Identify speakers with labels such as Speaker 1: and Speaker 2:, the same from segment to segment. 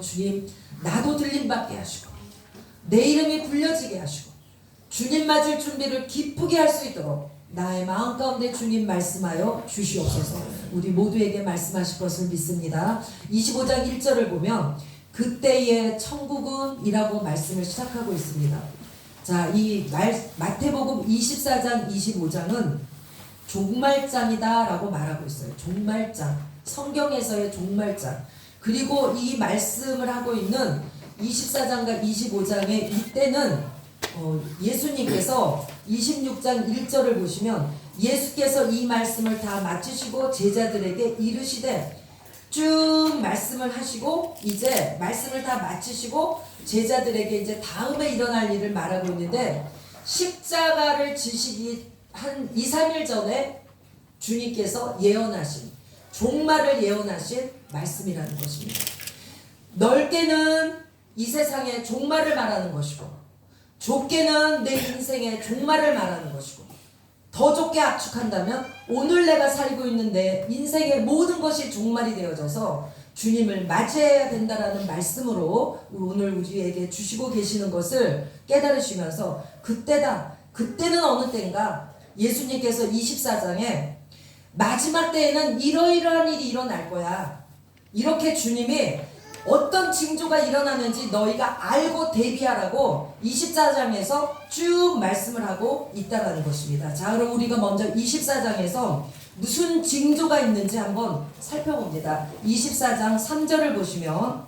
Speaker 1: 주님, 나도 들림받게 하시고 내 이름이 불려지게 하시고 주님 맞을 준비를 기쁘게 할 수 있도록 나의 마음 가운데 주님 말씀하여 주시옵소서. 우리 모두에게 말씀하실 것을 믿습니다. 25장 1절을 보면 그때의 천국은 이라고 말씀을 시작하고 있습니다. 자, 이 마태복음 24장 25장은 종말장이다 라고 말하고 있어요. 종말장, 성경에서의 종말장. 그리고 이 말씀을 하고 있는 24장과 25장의 이때는 예수님께서 26장 1절을 보시면 예수께서 이 말씀을 다 마치시고 제자들에게 이르시되, 쭉 말씀을 하시고 이제 말씀을 다 마치시고 제자들에게 이제 다음에 일어날 일을 말하고 있는데, 십자가를 지시기 한 2, 3일 전에 주님께서 예언하신, 종말을 예언하신 말씀이라는 것입니다. 넓게는 이 세상의 종말을 말하는 것이고, 좁게는 내 인생의 종말을 말하는 것이고, 더 좁게 압축한다면 오늘 내가 살고 있는 내 인생의 모든 것이 종말이 되어져서 주님을 맞이해야 된다라는 말씀으로 오늘 우리에게 주시고 계시는 것을 깨달으시면서, 그때다, 그때는 어느 때인가, 예수님께서 24장에 마지막 때에는 이러이러한 일이 일어날 거야, 이렇게 주님이 어떤 징조가 일어나는지 너희가 알고 대비하라고 24장에서 쭉 말씀을 하고 있다는 것입니다. 자, 그럼 우리가 먼저 24장에서 무슨 징조가 있는지 한번 살펴봅니다. 24장 3절을 보시면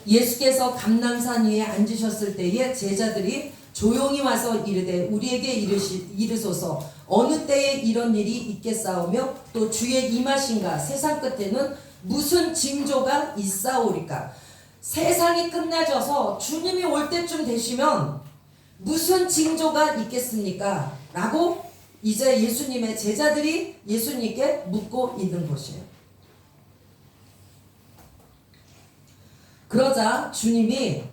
Speaker 1: 예수께서 감람산 위에 앉으셨을 때에 제자들이 조용히 와서 이르되 우리에게 이르소서 어느 때에 이런 일이 있겠사오며 또 주의 임하신가 세상 끝에는 무슨 징조가 있사오리까. 세상이 끝나져서 주님이 올 때쯤 되시면 무슨 징조가 있겠습니까? 라고 이제 예수님의 제자들이 예수님께 묻고 있는 것이에요. 그러자 주님이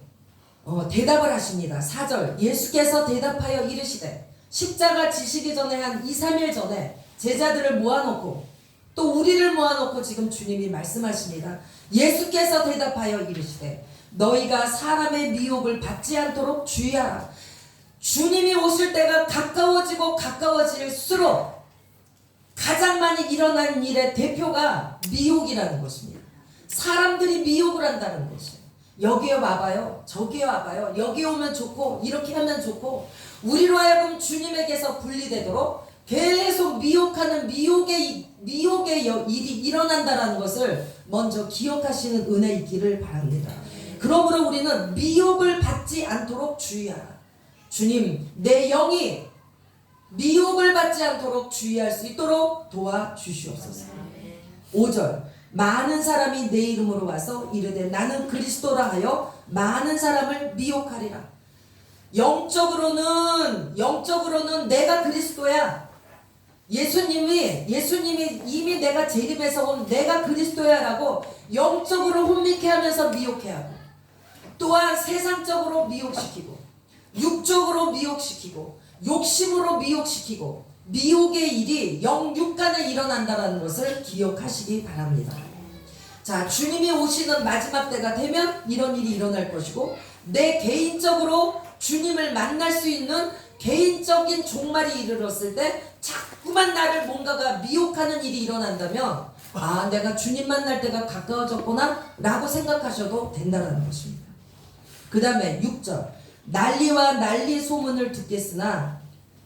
Speaker 1: 대답을 하십니다. 4절, 예수께서 대답하여 이르시되, 십자가 지시기 전에 한 2, 3일 전에 제자들을 모아놓고 또 우리를 모아놓고 지금 주님이 말씀하십니다. 예수께서 대답하여 이르시되 너희가 사람의 미혹을 받지 않도록 주의하라. 주님이 오실 때가 가까워지고 가까워질수록 가장 많이 일어나는 일의 대표가 미혹이라는 것입니다. 사람들이 미혹을 한다는 것이에요. 여기에 와봐요, 저기에 와봐요, 여기 오면 좋고 이렇게 하면 좋고, 우리로 하여금 주님에게서 분리되도록 계속 미혹하는 미혹의 일이 일어난다는 것을 먼저 기억하시는 은혜 있기를 바랍니다. 그러므로 우리는 미혹을 받지 않도록 주의하라. 주님, 내 영이 미혹을 받지 않도록 주의할 수 있도록 도와주시옵소서. 5절, 많은 사람이 내 이름으로 와서 이르되 나는 그리스도라 하여 많은 사람을 미혹하리라. 영적으로는 내가 그리스도야. 예수님이 이미 내가 재림해서 온 내가 그리스도야 라고 영적으로 혼미케 하면서 미혹해 하고, 또한 세상적으로 미혹시키고, 육적으로 미혹시키고, 욕심으로 미혹시키고, 미혹의 일이 영육간에 일어난다는 것을 기억하시기 바랍니다. 자, 주님이 오시는 마지막 때가 되면 이런 일이 일어날 것이고, 내 개인적으로 주님을 만날 수 있는 개인적인 종말이 이르렀을 때 자꾸만 나를 뭔가가 미혹하는 일이 일어난다면, 아, 내가 주님 만날 때가 가까워졌구나 라고 생각하셔도 된다는 것입니다. 그 다음에 6절, 난리와 난리 소문을 듣겠으나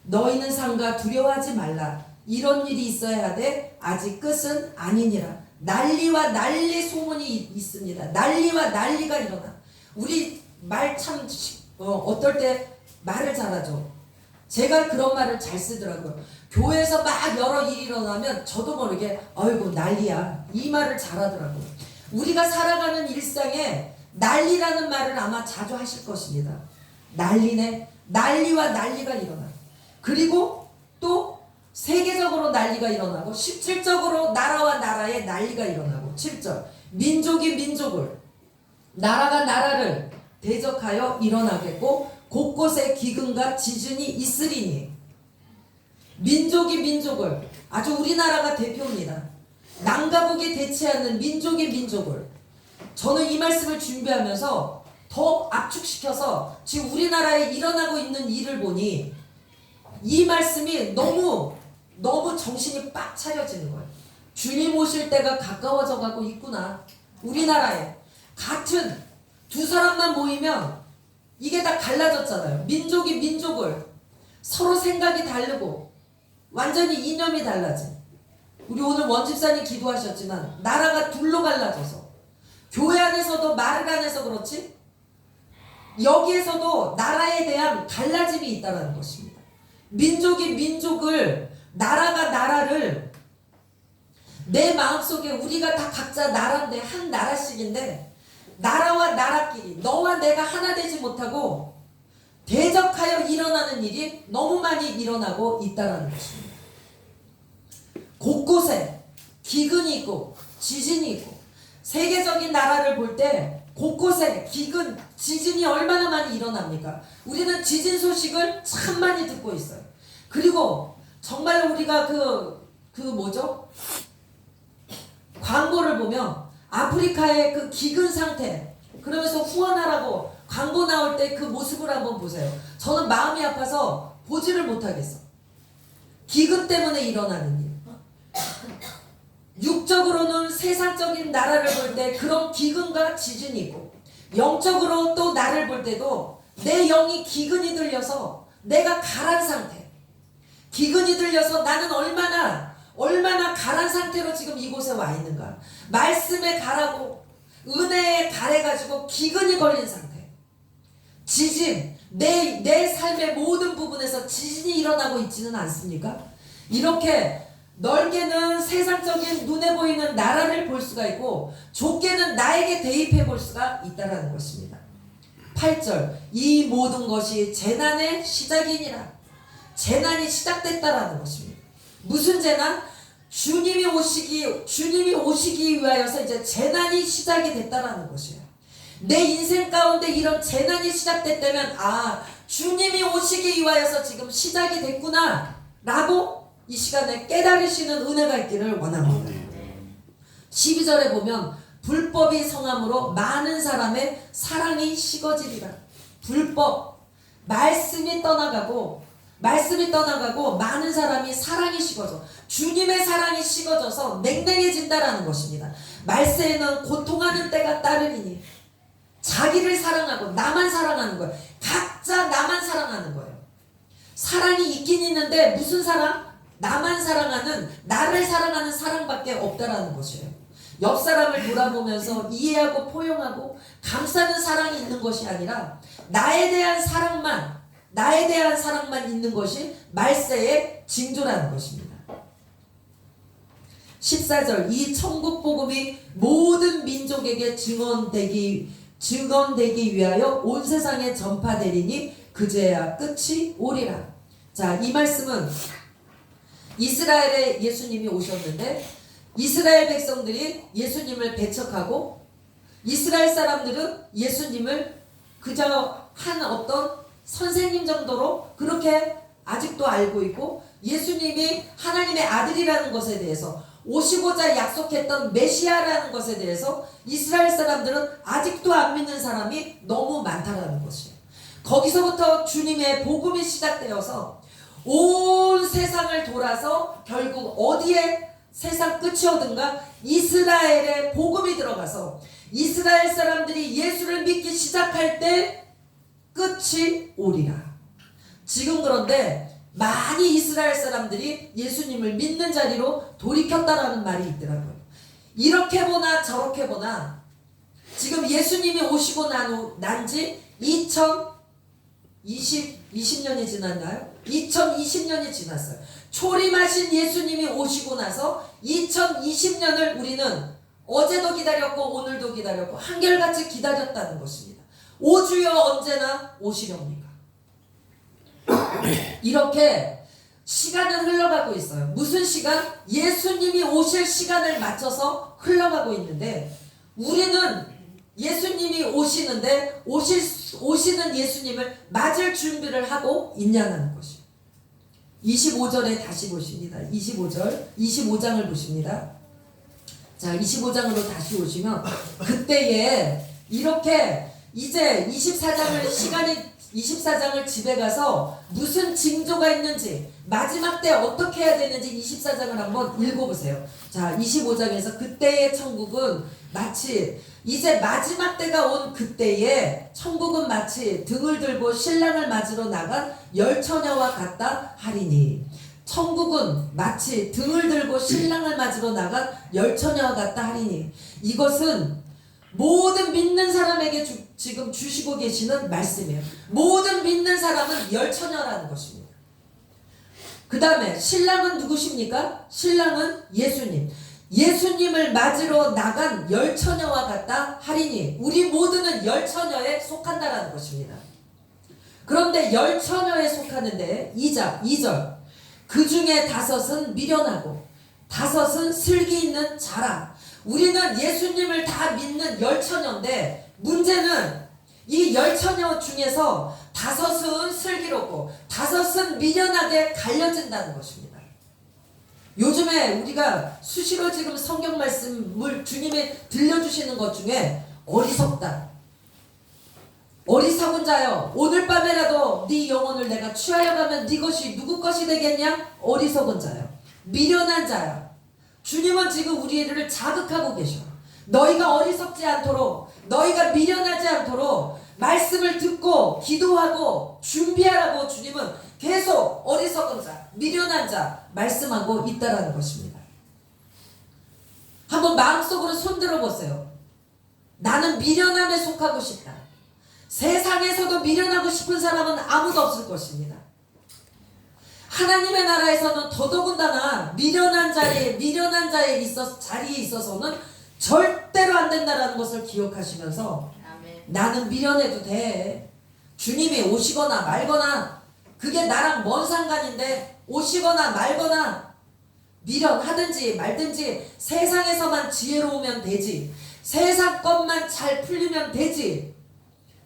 Speaker 1: 너희는 삼가 두려워하지 말라. 이런 일이 있어야 하되 아직 끝은 아니니라. 난리와 난리 소문이 있습니다. 난리와 난리가 일어나. 우리 말 참 어떨 때 말을 잘하죠. 제가 그런 말을 잘 쓰더라고요. 교회에서 막 여러 일이 일어나면 저도 모르게 아이고 난리야, 이 말을 잘하더라고요. 우리가 살아가는 일상에 난리라는 말을 아마 자주 하실 것입니다. 난리네, 난리와 난리가 일어나. 그리고 또 세계적으로 난리가 일어나고, 실질적으로 나라와 나라의 난리가 일어나고. 7절, 민족이 민족을, 나라가 나라를 대적하여 일어나겠고 곳곳에 기근과 지진이 있으리니. 민족이 민족을, 아주 우리나라가 대표입니다. 남과 북이 대치하는 민족이 민족을, 저는 이 말씀을 준비하면서 더 압축시켜서 지금 우리나라에 일어나고 있는 일을 보니 이 말씀이 너무 정신이 빡 차려지는 거예요. 주님 오실 때가 가까워져 가고 있구나. 우리나라에 같은 두 사람만 모이면 이게 다 갈라졌잖아요. 민족이 민족을 서로 생각이 다르고 완전히 이념이 달라진, 우리 오늘 원집사님 기도하셨지만 나라가 둘로 갈라져서 교회 안에서도 말을 안에서 그렇지 여기에서도 나라에 대한 갈라짐이 있다는 것입니다. 민족이 민족을, 나라가 나라를, 내 마음속에 우리가 다 각자 나라인데 한 나라씩인데 나라와 나라끼리 너와 내가 하나 되지 못하고 대적하여 일어나는 일이 너무 많이 일어나고 있다는 것입니다. 곳곳에 기근이 있고 지진이 있고, 세계적인 나라를 볼 때 곳곳에 기근, 지진이 얼마나 많이 일어납니까? 우리는 지진 소식을 참 많이 듣고 있어요. 그리고 정말 우리가 뭐죠? 광고를 보면 아프리카의 그 기근 상태, 그러면서 후원하라고 광고 나올 때 그 모습을 한번 보세요. 저는 마음이 아파서 보지를 못하겠어. 기근 때문에 일어나는 일. 육적으로는 세상적인 나라를 볼 때 그런 기근과 지진이 있고, 영적으로 또 나를 볼 때도 내 영이 기근이 들려서 내가 가란 상태, 기근이 들려서 나는 얼마나 가란 상태로 지금 이곳에 와 있는가. 말씀에 가라고 은혜에 가래가지고 기근이 걸린 상태, 지진, 내 삶의 모든 부분에서 지진이 일어나고 있지는 않습니까? 이렇게 넓게는 세상적인 눈에 보이는 나라를 볼 수가 있고, 좁게는 나에게 대입해 볼 수가 있다는 것입니다. 8절, 이 모든 것이 재난의 시작이니라. 재난이 시작됐다라는 것입니다. 무슨 재난? 주님이 오시기 위하여서 이제 재난이 시작이 됐다라는 것이에요. 내 인생 가운데 이런 재난이 시작됐다면, 주님이 오시기 위하여서 지금 시작이 됐구나 라고 이 시간에 깨달으시는 은혜가 있기를 원합니다. 12절에 보면 불법이 성함으로 많은 사람의 사랑이 식어지리라. 불법, 말씀이 떠나가고 많은 사람이 사랑이 식어져, 주님의 사랑이 식어져서 냉랭해진다라는 것입니다. 말세에는 고통하는 때가 따르리니, 자기를 사랑하고 나만 사랑하는 거예요. 각자 나만 사랑하는 거예요. 사랑이 있긴 있는데 무슨 사랑? 나만 사랑하는, 나를 사랑하는 사랑밖에 없다라는 것이에요. 옆 사람을 돌아보면서 이해하고 포용하고 감싸는 사랑이 있는 것이 아니라 나에 대한 사랑만 있는 것이 말세의 징조라는 것입니다. 14절, 이 천국 복음이 모든 민족에게 증언되기 위하여 온 세상에 전파되리니 그제야 끝이 오리라. 자, 이 말씀은 이스라엘에 예수님이 오셨는데 이스라엘 백성들이 예수님을 배척하고, 이스라엘 사람들은 예수님을 그저 한 어떤 선생님 정도로 그렇게 아직도 알고 있고, 예수님이 하나님의 아들이라는 것에 대해서, 오시고자 약속했던 메시아라는 것에 대해서 이스라엘 사람들은 아직도 안 믿는 사람이 너무 많다라는 것이에요. 거기서부터 주님의 복음이 시작되어서 온 세상을 돌아서 결국 어디에 세상 끝이 오든가 이스라엘에 복음이 들어가서 이스라엘 사람들이 예수를 믿기 시작할 때 끝이 오리라. 지금 그런데 많이 이스라엘 사람들이 예수님을 믿는 자리로 돌이켰다라는 말이 있더라고요. 이렇게 보나 저렇게 보나 지금 예수님이 오시고 난지 20년이 지났나요? 2020년이 지났어요. 초림하신 예수님이 오시고 나서 2020년을 우리는 어제도 기다렸고 오늘도 기다렸고 한결같이 기다렸다는 것입니다. 오 주여 언제나 오시렵니까? 이렇게 시간은 흘러가고 있어요. 무슨 시간? 예수님이 오실 시간을 맞춰서 흘러가고 있는데, 우리는 예수님이 오시는데 오시는 예수님을 맞을 준비를 하고 있냐는 것이에요. 25절에 다시 보십니다. 25장을 보십니다. 자, 25장으로 다시 오시면 그때에 이렇게 이제 24장을 집에 가서 무슨 징조가 있는지 마지막 때 어떻게 해야 되는지 24장을 한번 읽어보세요. 자, 25장에서 그때의 천국은 마치 이제 마지막 때가 온 그때에 천국은 마치 등을 들고 신랑을 맞으러 나간 열처녀와 같다 하리니. 천국은 마치 등을 들고 신랑을 맞으러 나간 열처녀와 같다 하리니. 이것은 모든 믿는 사람에게 지금 주시고 계시는 말씀이에요. 모든 믿는 사람은 열처녀라는 것입니다. 그 다음에 신랑은 누구십니까? 신랑은 예수님. 예수님을 맞으러 나간 열처녀와 같다 하리니. 우리 모두는 열처녀에 속한다라는 것입니다. 그런데 열처녀에 속하는데 2절 그 중에 5은 미련하고 5은 슬기 있는 자라. 우리는 예수님을 다 믿는 열처녀인데 문제는 이 열처녀 중에서 5은 슬기롭고 5은 미련하게 갈려진다는 것입니다. 요즘에 우리가 수시로 지금 성경 말씀을 주님이 들려주시는 것 중에 어리석다, 어리석은 자여 오늘 밤에라도 네 영혼을 내가 취하여 가면 네 것이 누구 것이 되겠냐? 어리석은 자여, 미련한 자여. 주님은 지금 우리를 자극하고 계셔. 너희가 어리석지 않도록, 너희가 미련하지 않도록 말씀을 듣고 기도하고 준비하라고 주님은 계속 어리석은 자, 미련한 자 말씀하고 있다라는 것입니다. 한번 마음속으로 손들어 보세요. 나는 미련함에 속하고 싶다. 세상에서도 미련하고 싶은 사람은 아무도 없을 것입니다. 하나님의 나라에서는 더더군다나 미련한 자리에 자리에 있어서는 절대로 안 된다라는 것을 기억하시면서 아멘. 나는 미련해도 돼. 주님이 오시거나 말거나 그게 나랑 뭔 상관인데, 오시거나 말거나 미련하든지 말든지 세상에서만 지혜로우면 되지, 세상 것만 잘 풀리면 되지.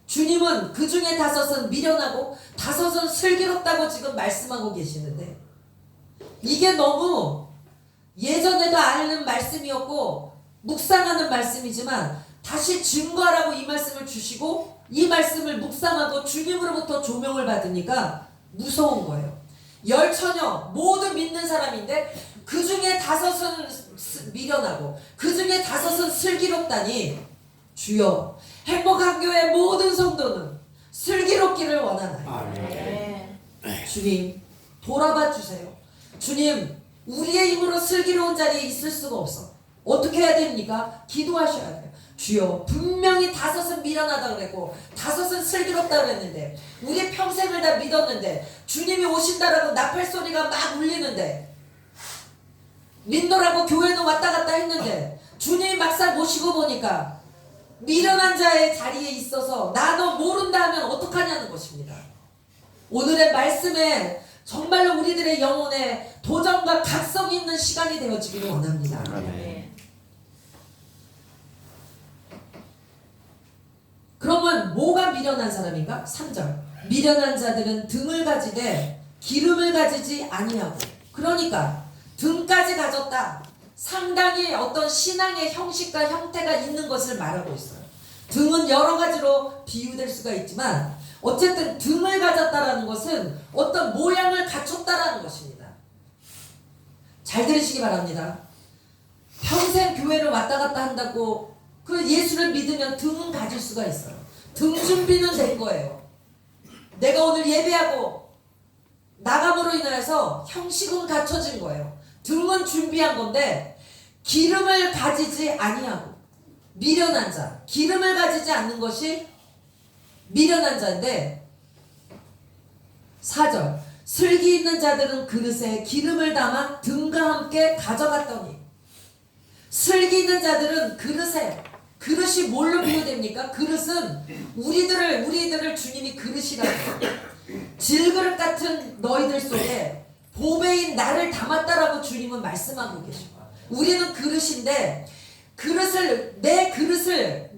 Speaker 1: 주님은 그 중에 5은 미련하고 5은 슬기롭다고 지금 말씀하고 계시는데, 이게 너무 예전에도 아는 말씀이었고 묵상하는 말씀이지만 다시 증거하라고 이 말씀을 주시고 이 말씀을 묵상하고 주님으로부터 조명을 받으니까 무서운 거예요. 열처녀 모두 믿는 사람인데 그 중에 5은 미련하고 그 중에 5은 슬기롭다니. 주여, 행복한 교회 모든 성도는 슬기롭기를 원하나요? 주님, 돌아봐 주세요. 주님, 우리의 힘으로 슬기로운 자리에 있을 수가 없어. 어떻게 해야 됩니까? 기도하셔야 돼요. 주여, 분명히 5은 미련하다 그랬고 5은 슬기롭다 그랬는데, 우리 평생을 다 믿었는데 주님이 오신다라고 나팔소리가 막 울리는데, 믿노라고 교회는 왔다 갔다 했는데 주님이 막상 모시고 보니까 미련한 자의 자리에 있어서 나 너 모른다 하면 어떡하냐는 것입니다. 오늘의 말씀에 정말로 우리들의 영혼에 도전과 각성이 있는 시간이 되어지기를 원합니다. 네. 그러면 뭐가 미련한 사람인가? 3절 미련한 자들은 등을 가지되 기름을 가지지 아니하고. 그러니까 등까지 가졌다, 상당히 어떤 신앙의 형식과 형태가 있는 것을 말하고 있어요. 등은 여러 가지로 비유될 수가 있지만 어쨌든 등을 가졌다라는 것은 어떤 모양을 갖췄다라는 것입니다. 잘 들으시기 바랍니다. 평생 교회를 왔다 갔다 한다고 그 예수를 믿으면 등은 가질 수가 있어요. 등 준비는 된 거예요. 내가 오늘 예배하고 나감으로 인하여서 형식은 갖춰진 거예요. 등은 준비한 건데 기름을 가지지 아니하고. 미련한 자, 기름을 가지지 않는 것이 미련한 자인데, 4절 슬기 있는 자들은 그릇에 기름을 담아 등과 함께 가져갔더니. 슬기 있는 자들은 그릇에, 그릇이 뭘로 비유됩니까? 그릇은 우리들을 주님이 그릇이라고 해요. 질그릇 같은 너희들 속에 보배인 나를 담았다라고 주님은 말씀하고 계십니다. 우리는 그릇인데 내 그릇에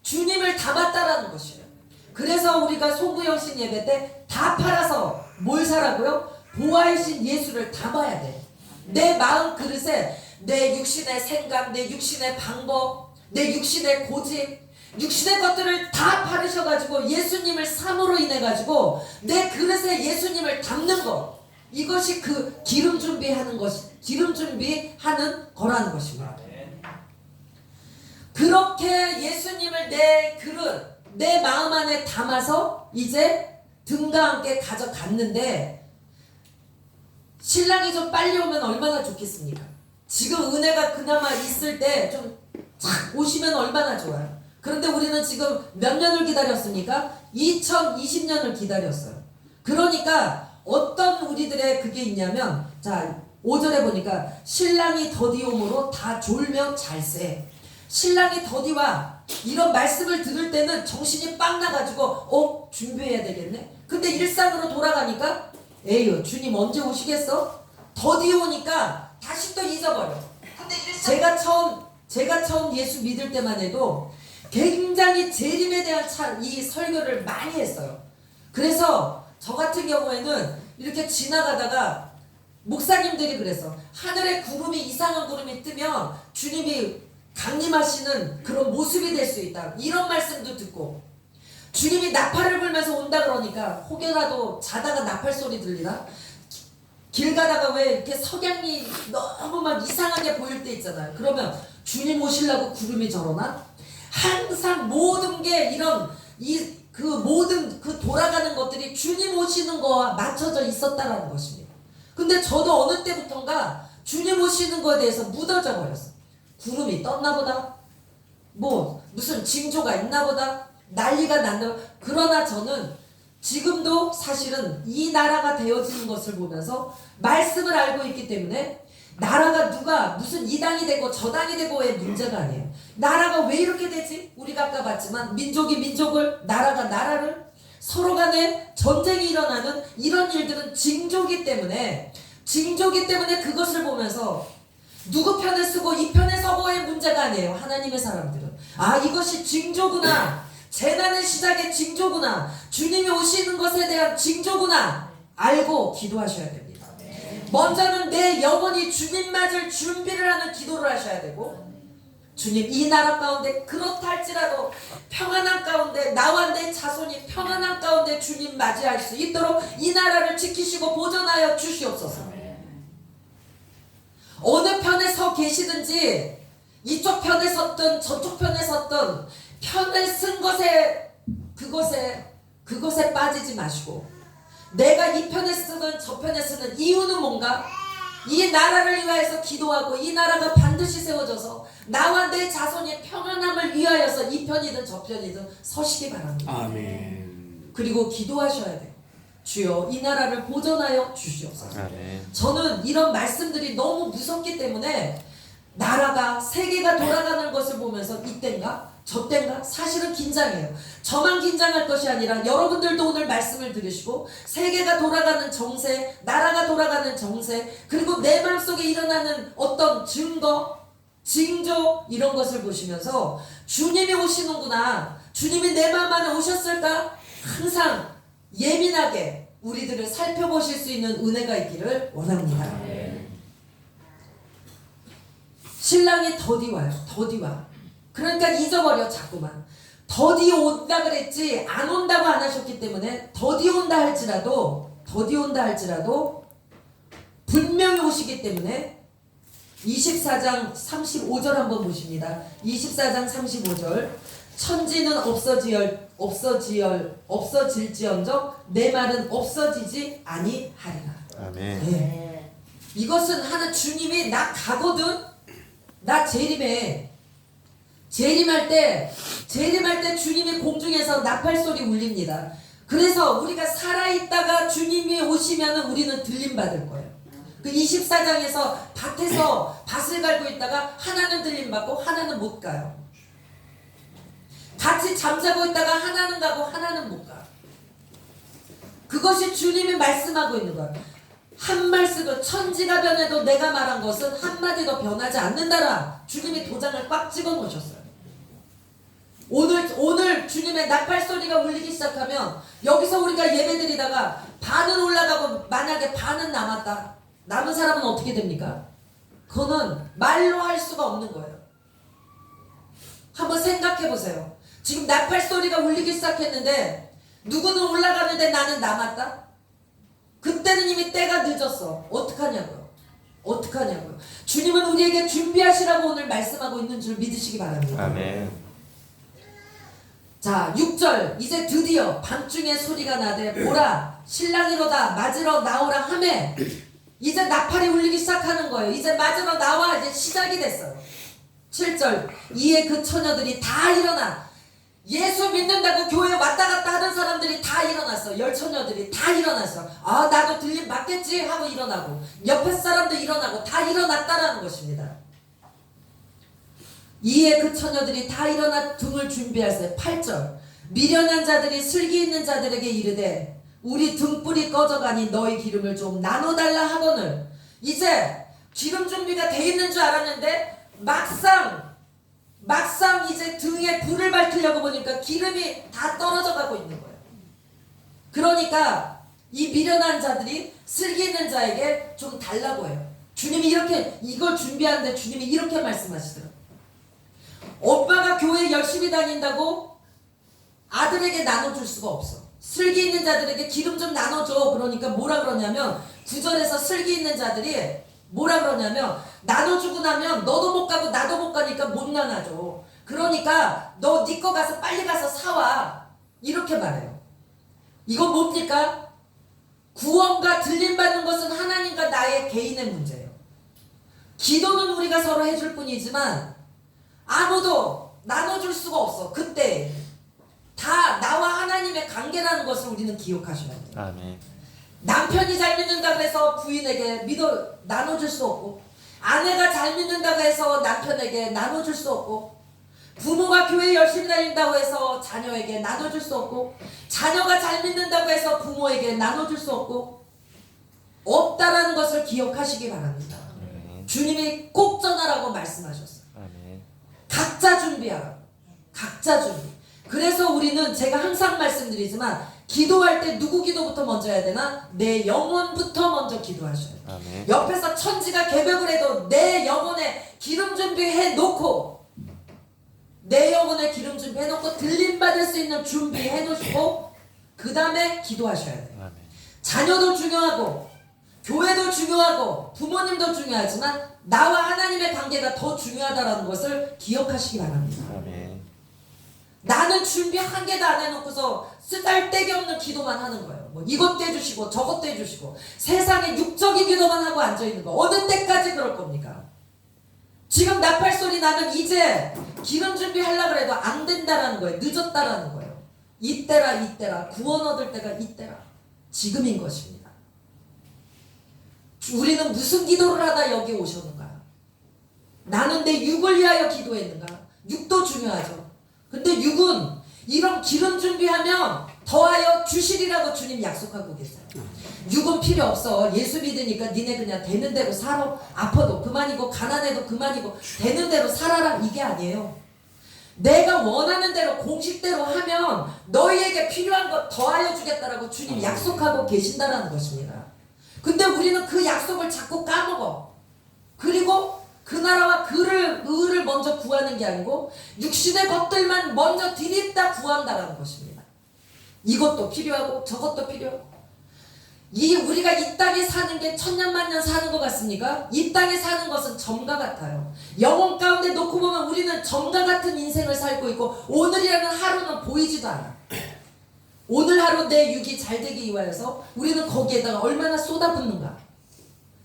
Speaker 1: 주님을 담았다라는 것이에요. 그래서 우리가 송구영신 예배 때 다 팔아서 뭘 사라고요? 보화이신 예수를 담아야 돼. 내 마음 그릇에 내 육신의 생각, 내 육신의 방법, 내 육신의 고집, 육신의 것들을 다 바르셔가지고 예수님을 삼으로 인해가지고 내 그릇에 예수님을 담는 것, 이것이 그 기름 준비하는 기름 준비하는 거라는 것입니다. 그렇게 예수님을 내 그릇, 내 마음 안에 담아서 이제 등과 함께 가져갔는데, 신랑이 좀 빨리 오면 얼마나 좋겠습니까? 지금 은혜가 그나마 있을 때 좀 착 오시면 얼마나 좋아요. 그런데 우리는 지금 몇 년을 기다렸습니까? 2020년을 기다렸어요. 그러니까 어떤 우리들의 그게 있냐면, 자 5절에 보니까 신랑이 더디 오므로 다 졸며 잘세. 신랑이 더디 와. 이런 말씀을 들을 때는 정신이 빵 나가지고 준비해야 되겠네. 근데 일상으로 돌아가니까 에휴 주님 언제 오시겠어? 더디 오니까 다시 또 잊어버려. 근데 제가 처음 예수 믿을 때만 해도 굉장히 재림에 대한 이 설교를 많이 했어요. 그래서 저 같은 경우에는 이렇게 지나가다가 목사님들이 그랬어. 하늘에 구름이, 이상한 구름이 뜨면 주님이 강림하시는 그런 모습이 될 수 있다, 이런 말씀도 듣고, 주님이 나팔을 불면서 온다 그러니까 혹여라도 자다가 나팔 소리 들리나? 길 가다가 왜 이렇게 석양이 너무 막 이상하게 보일 때 있잖아요. 그러면 주님 오시려고 구름이 저러나? 항상 모든 게 이런 모든 그 돌아가는 것들이 주님 오시는 거와 맞춰져 있었다라는 것입니다. 근데 저도 어느 때부턴가 주님 오시는 거에 대해서 묻어져 버렸어. 구름이 떴나 보다, 뭐 무슨 징조가 있나 보다, 난리가 난다. 그러나 저는 지금도 사실은 이 나라가 되어지는 것을 보면서 말씀을 알고 있기 때문에, 나라가 누가 무슨 이 당이 되고 저 당이 되고의 문제가 아니에요. 나라가 왜 이렇게 되지? 우리가 아까 봤지만 민족이 민족을, 나라가 나라를, 서로 간에 전쟁이 일어나는 이런 일들은 징조기 때문에 그것을 보면서 누구 편에 쓰고 이 편에 서고의 문제가 아니에요. 하나님의 사람들은 이것이 징조구나, 재난의 시작의 징조구나, 주님이 오시는 것에 대한 징조구나 알고 기도하셔야 됩니다. 먼저는 내 영혼이 주님 맞을 준비를 하는 기도를 하셔야 되고, 주님 이 나라 가운데 그렇다 할지라도 평안한 가운데 나와 내 자손이 평안한 가운데 주님 맞이할 수 있도록 이 나라를 지키시고 보존하여 주시옵소서. 어느 편에 서 계시든지 이쪽 편에 섰든 저쪽 편에 섰든 편을 쓴 것에 그것에 빠지지 마시고, 내가 이 편에 쓰든 저 편에 쓰는 이유는 뭔가? 이 나라를 위하여서 기도하고 이 나라가 반드시 세워져서 나와 내 자손이 평안함을 위하여서 이 편이든 저 편이든 서시기 바랍니다.
Speaker 2: 아멘.
Speaker 1: 그리고 기도하셔야 돼요. 주여 이 나라를 보존하여 주시옵소서.
Speaker 2: 아멘.
Speaker 1: 저는 이런 말씀들이 너무 무섭기 때문에 나라가, 세계가 돌아가는 것을 보면서 이땐가 저땐가 사실은 긴장해요. 저만 긴장할 것이 아니라 여러분들도 오늘 말씀을 들으시고 세계가 돌아가는 정세, 나라가 돌아가는 정세, 그리고 내 마음속에 일어나는 어떤 증거, 징조, 이런 것을 보시면서 주님이 오시는구나, 주님이 내 마음 안에 오셨을까, 항상 예민하게 우리들을 살펴보실 수 있는 은혜가 있기를 원합니다. 신랑이 더디 와요. 더디 와. 그러니까 잊어버려 자꾸만. 더디 온다 그랬지 안 온다고 안 하셨기 때문에 더디 온다 할지라도 분명히 오시기 때문에 24장 35절 한번 보십니다. 24장 35절. 천지는 없어질지언정 내 말은 없어지지 아니하리라.
Speaker 2: 아멘.
Speaker 1: 네. 이것은 하는 주님이 나 가거든. 나 재림할 때 주님이 공중에서 나팔 소리 울립니다. 그래서 우리가 살아있다가 주님이 오시면 우리는 들림받을 거예요. 그 24장에서 밭에서 밭을 갈고 있다가 하나는 들림받고 하나는 못 가요. 같이 잠자고 있다가 하나는 가고 하나는 못 가. 그것이 주님이 말씀하고 있는 거예요. 한 말씀도 천지가 변해도 내가 말한 것은 한마디도 변하지 않는다라. 주님이 도장을 꽉 찍어 놓으셨어요. 오늘 주님의 나팔 소리가 울리기 시작하면 여기서 우리가 예배드리다가 반은 올라가고 만약에 반은 남았다. 남은 사람은 어떻게 됩니까? 그거는 말로 할 수가 없는 거예요. 한번 생각해 보세요. 지금 나팔 소리가 울리기 시작했는데 누구는 올라가는데 나는 남았다? 그때는 이미 때가 늦었어. 어떡하냐고요. 어떡하냐고요. 주님은 우리에게 준비하시라고 오늘 말씀하고 있는 줄 믿으시기 바랍니다.
Speaker 2: 아멘.
Speaker 1: 자, 6절. 이제 드디어 밤중에 소리가 나되 보라 신랑이로다 맞으러 나오라 하매 이제 나팔이 울리기 시작하는 거예요. 이제 맞으러 나와. 이제 시작이 됐어요. 7절. 이에 그 처녀들이 다 일어나. 예수 믿는다고 교회 왔다 갔다 하던 사람들이 다 일어났어. 열처녀들이 다 일어났어. 아, 나도 들림 맞겠지 하고 일어나고 옆에 사람도 일어나고 다 일어났다라는 것입니다. 이에 그 처녀들이 다 일어나 등을 준비하세. 8절. 미련한 자들이 슬기 있는 자들에게 이르되 우리 등불이 꺼져가니 너희 기름을 좀 나눠달라 하거늘. 이제 기름 준비가 돼 있는 줄 알았는데 막상 이제 등에 불을 밝히려고 보니까 기름이 다 떨어져 가고 있는 거예요. 그러니까 이 미련한 자들이 슬기 있는 자에게 좀 달라고 해요. 주님이 이렇게 이걸 준비하는데 주님이 이렇게 말씀하시더라고요. 오빠가 교회 열심히 다닌다고 아들에게 나눠줄 수가 없어. 슬기 있는 자들에게 기름 좀 나눠줘. 그러니까 뭐라 그러냐면 9절에서 슬기 있는 자들이 뭐라 그러냐면 나눠주고 나면 너도 못 가고 나도 못 가니까 못 나눠줘. 그러니까 너 네 거 가서 빨리 가서 사와. 이렇게 말해요. 이건 뭡니까? 구원과 들림받는 것은 하나님과 나의 개인의 문제예요. 기도는 우리가 서로 해줄 뿐이지만 아무도 나눠줄 수가 없어. 그때 다 나와 하나님의 관계라는 것을 우리는 기억하셔야 돼요.
Speaker 2: 아멘.
Speaker 1: 남편이 잘 믿는다 그래서 부인에게 나눠줄 수 없고, 아내가 잘 믿는다고 해서 남편에게 나눠줄 수 없고, 부모가 교회 열심히 다닌다고 해서 자녀에게 나눠줄 수 없고, 자녀가 잘 믿는다고 해서 부모에게 나눠줄 수 없고, 없다라는 것을 기억하시기 바랍니다. 주님이 꼭 전하라고 말씀하셨어요. 각자 준비하라고. 각자 준비. 그래서 우리는 제가 항상 말씀드리지만 기도할 때 누구 기도부터 먼저 해야 되나? 내 영혼부터 먼저 기도하셔야 돼요.
Speaker 2: 아멘.
Speaker 1: 옆에서 천지가 개벽을 해도 내 영혼에 기름 준비해 놓고, 내 영혼에 기름 준비해 놓고 들림 받을 수 있는 준비해 놓으시고 그 다음에 기도하셔야 돼요.
Speaker 2: 아멘.
Speaker 1: 자녀도 중요하고 교회도 중요하고 부모님도 중요하지만 나와 하나님의 관계가 더 중요하다는 것을 기억하시기 바랍니다.
Speaker 2: 아멘.
Speaker 1: 나는 준비 한 개도 안 해놓고서 쓰잘데기 없는 기도만 하는 거예요. 뭐 이것도 해주시고 저것도 해주시고 세상에 육적인 기도만 하고 앉아있는 거. 어느 때까지 그럴 겁니까? 지금 나팔 소리 나면 이제 기름 준비하려고 해도 안 된다라는 거예요. 늦었다라는 거예요. 이때라 구원 얻을 때가 이때라 지금인 것입니다. 우리는 무슨 기도를 하다 여기 오셨는가? 나는 내 육을 위하여 기도했는가? 육도 중요하죠. 근데 육은 이런 기름 준비하면 더하여 주시리라고 주님 약속하고 계세요. 육은 필요 없어. 예수 믿으니까 니네 그냥 되는 대로 살아. 아파도 그만이고 가난해도 그만이고 되는 대로 살아라. 이게 아니에요. 내가 원하는 대로 공식대로 하면 너희에게 필요한 것 더하여 주겠다라고 주님 약속하고 계신다라는 것입니다. 근데 우리는 그 약속을 자꾸 까먹어. 그리고 그 나라와 의를 먼저 구하는 게 아니고 육신의 것들만 먼저 디립다 구한다라는 것입니다. 이것도 필요하고 저것도 필요하고. 우리가 이 땅에 사는 게 천년만년 사는 것 같습니까? 이 땅에 사는 것은 점과 같아요. 영혼 가운데 놓고 보면 우리는 점과 같은 인생을 살고 있고 오늘이라는 하루는 보이지도 않아. 오늘 하루 내 육이 잘 되기 위하여서 우리는 거기에다가 얼마나 쏟아붓는가.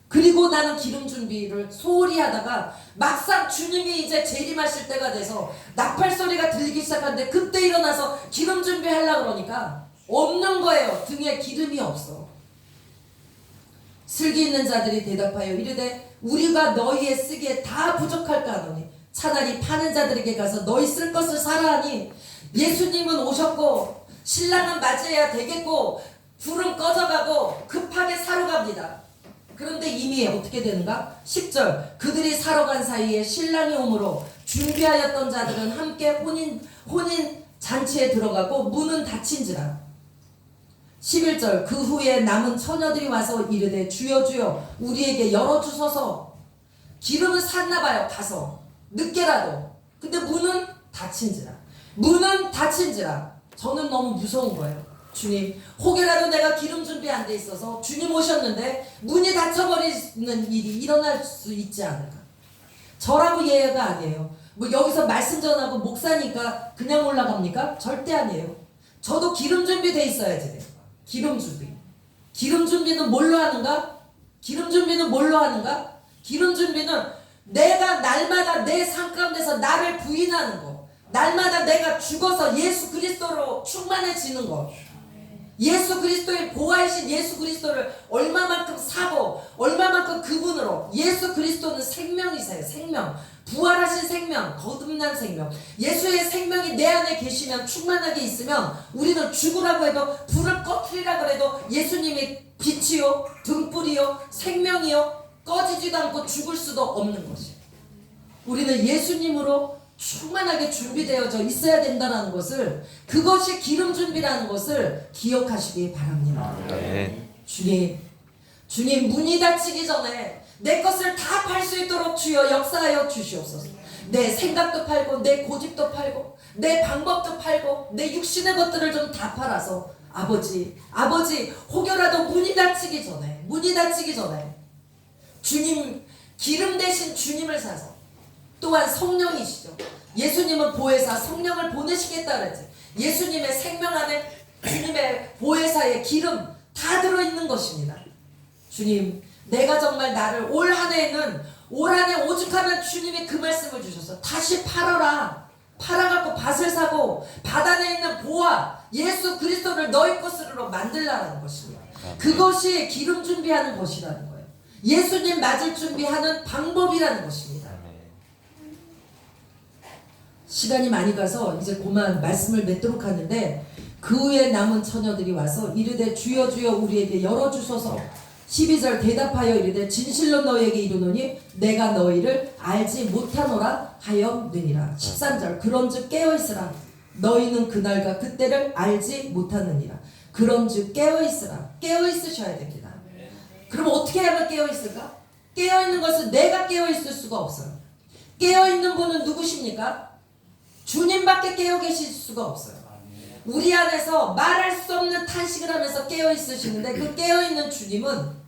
Speaker 1: 그리고 나는 기름 준비를 소홀히 하다가 막상 주님이 이제 재림하실 때가 돼서 나팔 소리가 들리기 시작하는데 그때 일어나서 기름 준비하려고 그러니까 없는 거예요. 등에 기름이 없어. 슬기 있는 자들이 대답하여 이르되 우리가 너희의 쓰기에 다 부족할까 하노니 차라리 파는 자들에게 가서 너희 쓸 것을 사라 하니. 예수님은 오셨고 신랑은 맞이해야 되겠고 불은 꺼져가고 급하게 사러 갑니다. 그런데 이미 어떻게 되는가? 10절. 그들이 사러 간 사이에 신랑이 오므로 준비하였던 자들은 함께 혼인 잔치에 들어가고 문은 닫힌지라. 11절. 그 후에 남은 처녀들이 와서 이르되 주여 주여 우리에게 열어주소서. 기름은 샀나봐요. 가서 늦게라도. 근데 문은 닫힌지라 저는 너무 무서운 거예요. 주님, 혹여라도 내가 기름 준비 안 돼 있어서 주님 오셨는데 문이 닫혀버리는 일이 일어날 수 있지 않을까. 저라고 예외가 아니에요. 뭐 여기서 말씀 전하고 목사니까 그냥 올라갑니까? 절대 아니에요. 저도 기름 준비 돼 있어야지 돼요. 기름 준비는 뭘로 하는가? 기름 준비는 내가 날마다 내 삶 가운데서 나를 부인하는 거, 날마다 내가 죽어서 예수 그리스도로 충만해지는 거, 예수 그리스도의 보화이신 예수 그리스도를 얼마만큼 사고 얼마만큼 그분으로. 예수 그리스도는 생명이세요. 생명, 부활하신 생명, 거듭난 생명. 예수의 생명이 내 안에 계시면, 충만하게 있으면 우리는 죽으라고 해도, 불을 꺼트리라고 해도 예수님이 빛이요 등불이요 생명이요 꺼지지도 않고 죽을 수도 없는 것이에요. 우리는 예수님으로 충만하게 준비되어져 있어야 된다는 것을, 그것이 기름 준비라는 것을 기억하시기 바랍니다.
Speaker 2: 네.
Speaker 1: 주님 문이 닫히기 전에 내 것을 다 팔 수 있도록 주여 역사하여 주시옵소서. 내 생각도 팔고 내 고집도 팔고 내 방법도 팔고 내 육신의 것들을 좀 다 팔아서 아버지 혹여라도 문이 닫히기 전에 주님, 기름 대신 주님을 사서, 또한 성령이시죠. 예수님은 보혜사, 성령을 보내시겠다 그랬지. 예수님의 생명 안에 주님의 보혜사의 기름 다 들어있는 것입니다. 주님, 내가 정말 나를 올 한 해는, 올 한 해 오죽하면 주님이 그 말씀을 주셔서 다시 팔아라. 팔아갖고 밭을 사고 밭 안에 있는 보화 예수 그리스도를 너희 것으로 만들라는 것입니다. 그것이 기름 준비하는 것이라는 거예요. 예수님 맞을 준비하는 방법이라는 것입니다. 시간이 많이 가서 이제 그만 말씀을 맺도록 하는데, 그 후에 남은 처녀들이 와서 이르되 주여 주여 우리에게 열어주소서. 12절 대답하여 이르되 진실로 너희에게 이르노니 내가 너희를 알지 못하노라 하였느니라. 13절 그런즉 깨어있으라. 너희는 그날과 그때를 알지 못하느니라. 그런즉 깨어있으라. 깨어있으셔야 됩니다. 그럼 어떻게 하면 깨어있을까? 깨어있는 것은 내가 깨어있을 수가 없어요. 깨어있는 분은 누구십니까? 주님밖에 깨어 계실 수가 없어요. 우리 안에서 말할 수 없는 탄식을 하면서 깨어 있으시는데, 그 깨어 있는 주님은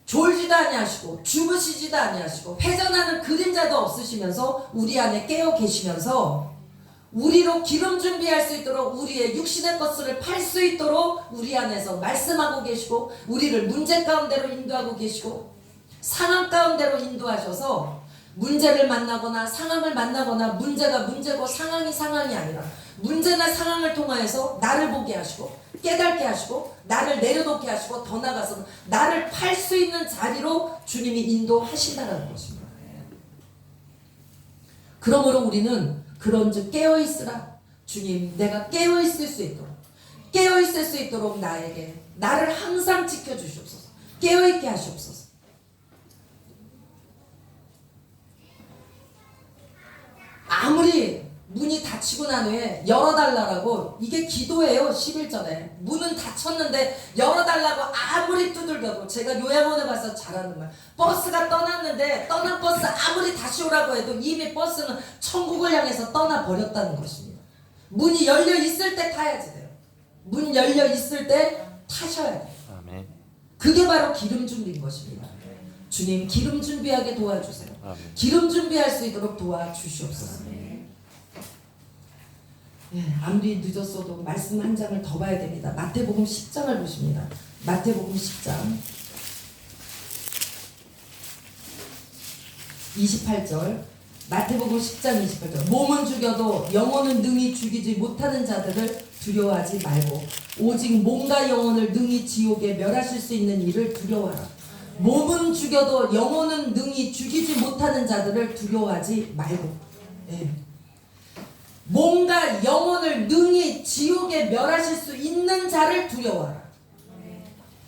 Speaker 1: 졸지도 아니하시고 주무시지도 아니하시고 회전하는 그림자도 없으시면서 우리 안에 깨어 계시면서 우리로 기름 준비할 수 있도록, 우리의 육신의 것을 팔 수 있도록 우리 안에서 말씀하고 계시고, 우리를 문제 가운데로 인도하고 계시고, 상황 가운데로 인도하셔서 문제를 만나거나 상황을 만나거나, 문제가 문제고 상황이 상황이 아니라 문제나 상황을 통하여서 나를 보게 하시고 깨닫게 하시고 나를 내려놓게 하시고, 더 나아가서 나를 팔 수 있는 자리로 주님이 인도하신다는 것입니다. 그러므로 우리는 그런즉 깨어있으라. 주님, 내가 깨어있을 수 있도록 나를 항상 지켜주시옵소서. 깨어있게 하시옵소서. 아무리 문이 닫히고 난 후에 열어달라고, 이게 기도예요. 11절에 문은 닫혔는데 열어달라고 아무리 두들겨도, 제가 요양원에 가서 잘하는 말, 버스가 떠났는데 떠난 버스 아무리 다시 오라고 해도 이미 버스는 천국을 향해서 떠나버렸다는 것입니다. 문이 열려 있을 때 타야지 돼요. 문 열려 있을 때 타셔야 돼요.
Speaker 2: 아멘.
Speaker 1: 그게 바로 기름 준비인 것입니다. 주님, 기름 준비하게 도와주세요. 기름 준비할 수 있도록 도와주시옵소서. 아무리 늦었어도 말씀 한 장을 더 봐야 됩니다. 마태복음 10장을 보십니다. 마태복음 10장 28절. 마태복음 10장 28절. 몸은 죽여도 영혼은 능히 죽이지 못하는 자들을 두려워하지 말고 오직 몸과 영혼을 능히 지옥에 멸하실 수 있는 이를 두려워하라. 몸은 죽여도 영혼은 능히 죽이지 못하는 자들을 두려워하지 말고, 몸과 영혼을 능히 지옥에 멸하실 수 있는 자를 두려워하라.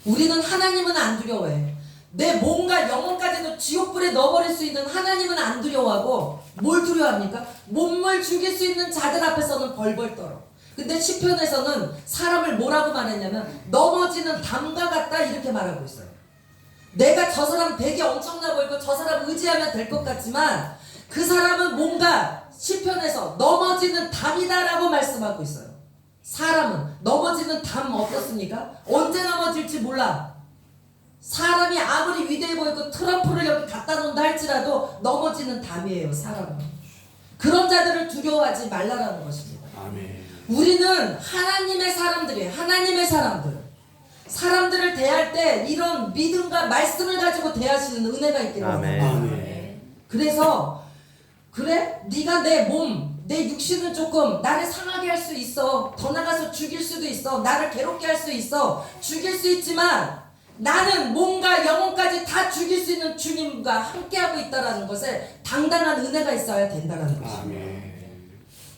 Speaker 1: 우리는 하나님은 안 두려워해. 내 몸과 영혼까지도 지옥불에 넣어버릴 수 있는 하나님은 안 두려워하고, 뭘 두려워합니까? 몸을 죽일 수 있는 자들 앞에서는 벌벌 떨어. 근데 시편에서는 사람을 뭐라고 말했냐면 넘어지는 담과 같다 이렇게 말하고 있어요. 내가 저 사람 되게 엄청나 보이고 저 사람 의지하면 될 것 같지만 그 사람은 뭔가 시편에서 넘어지는 담이다라고 말씀하고 있어요. 사람은 넘어지는 담 어떻습니까? 언제 넘어질지 몰라. 사람이 아무리 위대해 보이고 트럼프를 여기 갖다 놓는다 할지라도 넘어지는 담이에요. 사람은. 그런 자들을 두려워하지 말라라는 것입니다.
Speaker 2: 아멘.
Speaker 1: 우리는 하나님의 사람들이에요. 하나님의 사람들을 대할 때 이런 믿음과 말씀을 가지고 대하시는 은혜가 있기를 원합니다.
Speaker 2: 아멘.
Speaker 1: 그래서 그래? 네가 내 몸, 내 육신은 조금 나를 상하게 할 수 있어. 더 나가서 죽일 수도 있어. 나를 괴롭게 할 수 있어. 죽일 수 있지만 나는 몸과 영혼까지 다 죽일 수 있는 주님과 함께하고 있다는 것에 당당한 은혜가 있어야 된다는 것입니다.
Speaker 2: 아멘.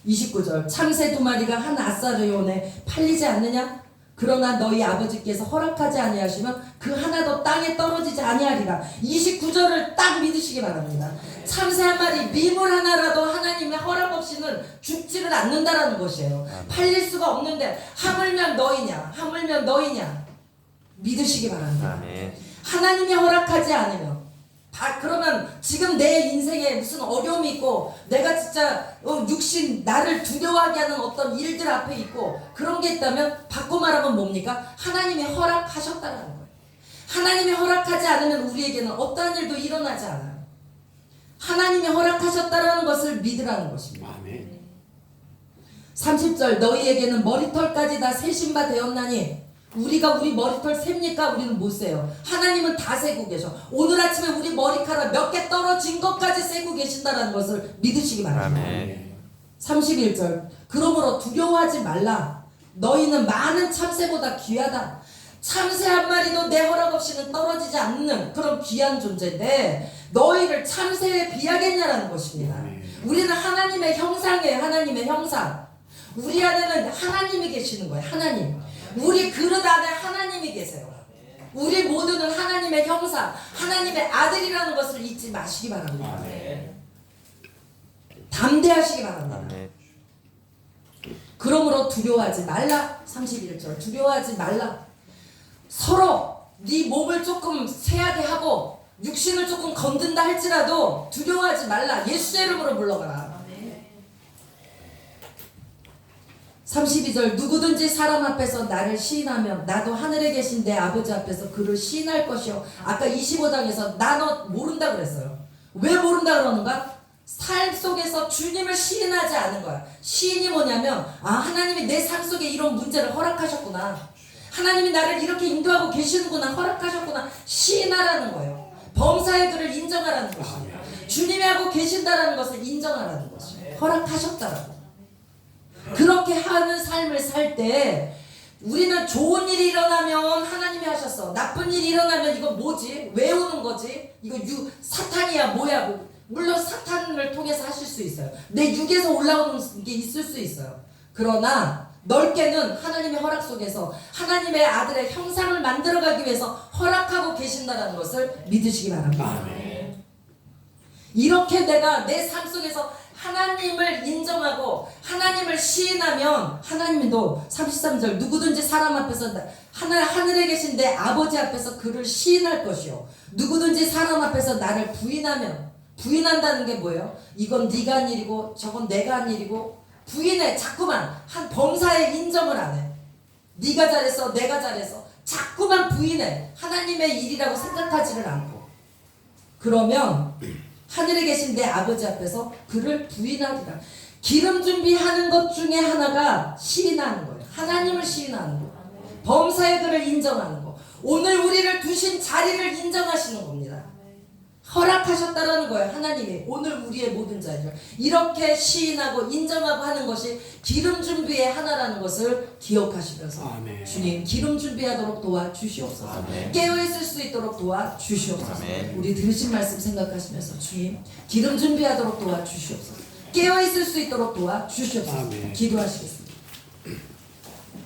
Speaker 1: 29절 참새 두 마리가 한 아사르온에 팔리지 않느냐? 그러나 너희 아버지께서 허락하지 아니하시면 그 하나도 땅에 떨어지지 아니하리라. 29절을 딱 믿으시기 바랍니다. 참새 한 마리 미물 하나라도 하나님의 허락 없이는 죽지를 않는다라는 것이에요. 팔릴 수가 없는데 하물며 너희냐 믿으시기 바랍니다. 하나님이 허락하지 않으면 그러면 지금 내 인생에 무슨 어려움이 있고 내가 진짜 육신 나를 두려워하게 하는 어떤 일들 앞에 있고 그런 게 있다면 바꿔 말하면 뭡니까? 하나님이 허락하셨다는 거예요. 하나님이 허락하지 않으면 우리에게는 어떠한 일도 일어나지 않아요. 하나님이 허락하셨다는 것을 믿으라는 것입니다.
Speaker 2: 아멘.
Speaker 1: 30절 너희에게는 머리털까지 다 세신 바 되었나니 우리가 우리 머리털 셉니까? 우리는 못 세요. 하나님은 다 세고 계셔. 오늘 아침에 우리 머리카락 몇 개 떨어진 것까지 세고 계신다는 것을 믿으시기 바랍니다.
Speaker 2: 아멘.
Speaker 1: 31절 그러므로 두려워하지 말라. 너희는 많은 참새보다 귀하다. 참새 한 마리도 내 허락 없이는 떨어지지 않는 그런 귀한 존재인데 너희를 참새에 비하겠냐라는 것입니다. 우리는 하나님의 형상이에요. 하나님의 형상. 우리 안에는 하나님이 계시는 거예요. 하나님. 우리 그릇 안에 하나님이 계세요. 우리 모두는 하나님의 형상, 하나님의 아들이라는 것을 잊지 마시기 바랍니다. 담대하시기 바랍니다. 그러므로 두려워하지 말라. 31절 두려워하지 말라. 서로 네 몸을 조금 세하게 하고 육신을 조금 건든다 할지라도 두려워하지 말라. 예수의 이름으로 물러가라. 32절 누구든지 사람 앞에서 나를 시인하면 나도 하늘에 계신 내 아버지 앞에서 그를 시인할 것이요. 아까 25장에서 나 너 모른다 그랬어요. 왜 모른다 그러는가? 삶 속에서 주님을 시인하지 않은 거야. 시인이 뭐냐면 하나님이 내 삶 속에 이런 문제를 허락하셨구나. 하나님이 나를 이렇게 인도하고 계시는구나. 허락하셨구나. 시인하라는 거예요. 범사의 그를 인정하라는 것입니다. 주님이 하고 계신다라는 것을 인정하라는 것입니다. 허락하셨다라고. 그렇게 하는 삶을 살 때 우리는 좋은 일이 일어나면 하나님이 하셨어. 나쁜 일이 일어나면 이거 뭐지? 왜 오는 거지? 이거 사탄이야 뭐야? 물론 사탄을 통해서 하실 수 있어요. 내 육에서 올라오는 게 있을 수 있어요. 그러나 넓게는 하나님의 허락 속에서 하나님의 아들의 형상을 만들어가기 위해서 허락하고 계신다는 것을 믿으시기 바랍니다.
Speaker 2: 아멘.
Speaker 1: 이렇게 내가 내 삶 속에서 하나님을 인정하고 하나님을 시인하면 하나님도 33절 누구든지 사람 앞에서 하늘에 계신 내 아버지 앞에서 그를 시인할 것이요. 누구든지 사람 앞에서 나를 부인한다는 게 뭐예요? 이건 네가 한 일이고 저건 내가 한 일이고 부인해. 자꾸만 한 범사에 인정을 안 해. 네가 잘했어 내가 잘했어 자꾸만 부인해. 하나님의 일이라고 생각하지를 않고 그러면 하늘에 계신 내 아버지 앞에서 그를 부인하리라. 기름 준비하는 것 중에 하나가 시인하는 거예요. 하나님을 시인하는 거. 범사의 그를 인정하는 거. 오늘 우리를 두신 자리를 인정하시는 겁니다. 허락하셨다라는 거예요. 하나님이 오늘 우리의 모든 자리를 이렇게 시인하고 인정하고 하는 것이 기름 준비의 하나라는 것을 기억하시면서
Speaker 2: 아멘.
Speaker 1: 주님 기름 준비하도록 도와주시옵소서. 깨어있을 수 있도록 도와주시옵소서. 우리 들으신 말씀 생각하시면서 주님 기름 준비하도록 도와주시옵소서. 깨어있을 수 있도록 도와주시옵소서.
Speaker 2: 아멘.
Speaker 1: 기도하시겠습니다.